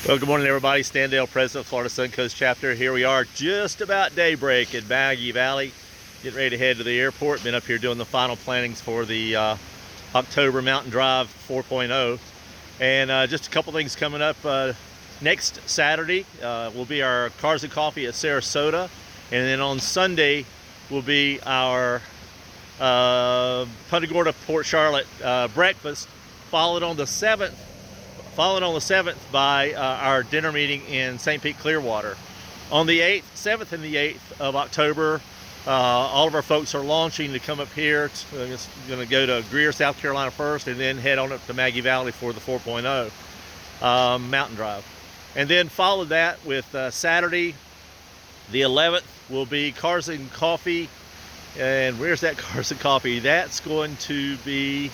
Well, good morning, everybody. Stan Dale, President of Florida SunCoast Chapter. Here we are, just about daybreak in Maggie Valley, getting ready to head to the airport. Been up here doing the final plannings for the October Mountain Drive 4.0. And just a couple things coming up. Next Saturday will be our Cars and Coffee at Sarasota. And then on Sunday will be our Punta Gorda, Port Charlotte breakfast, followed on the 7th by our dinner meeting in St. Pete, Clearwater. On the 7th and the 8th of October, all of our folks are launching to come up here. It's going to go to Greer, South Carolina first, and then head on up to Maggie Valley for the 4.0 Mountain Drive. And then follow that with Saturday, the 11th, will be Cars and Coffee. And where's that Cars and Coffee? That's going to be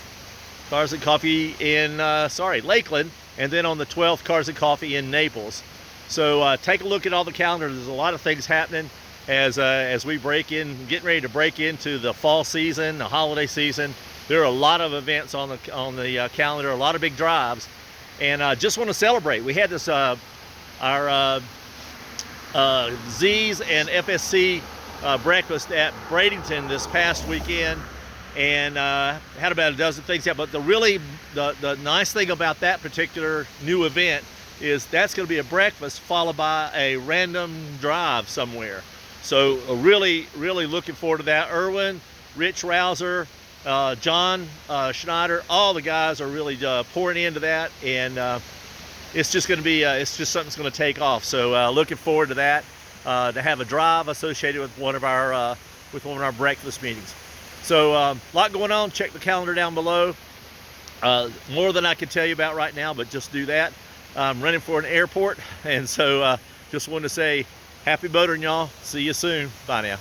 Cars and Coffee in, Lakeland. And then on the 12th, Cars and Coffee in Naples. So take a look at all the calendars. There's a lot of things happening as we getting ready to break into the fall season, the holiday season. There are a lot of events on the calendar, a lot of big drives, and just want to celebrate. We had this our Z's and FSC breakfast at Bradenton this past weekend. And had about a dozen things out. But the nice thing about that particular new event is that's going to be a breakfast followed by a random drive somewhere. So really looking forward to that. Irwin, Rich, Rouser, John, Schneider, all the guys are really pouring into that, and it's just going to be it's just something that's going to take off. So looking forward to that, to have a drive associated with one of our breakfast meetings. So a lot going on. Check the calendar down below. More than I can tell you about right now, but just do that. I'm running for an airport, and so just wanted to say happy boating, y'all. See you soon. Bye now.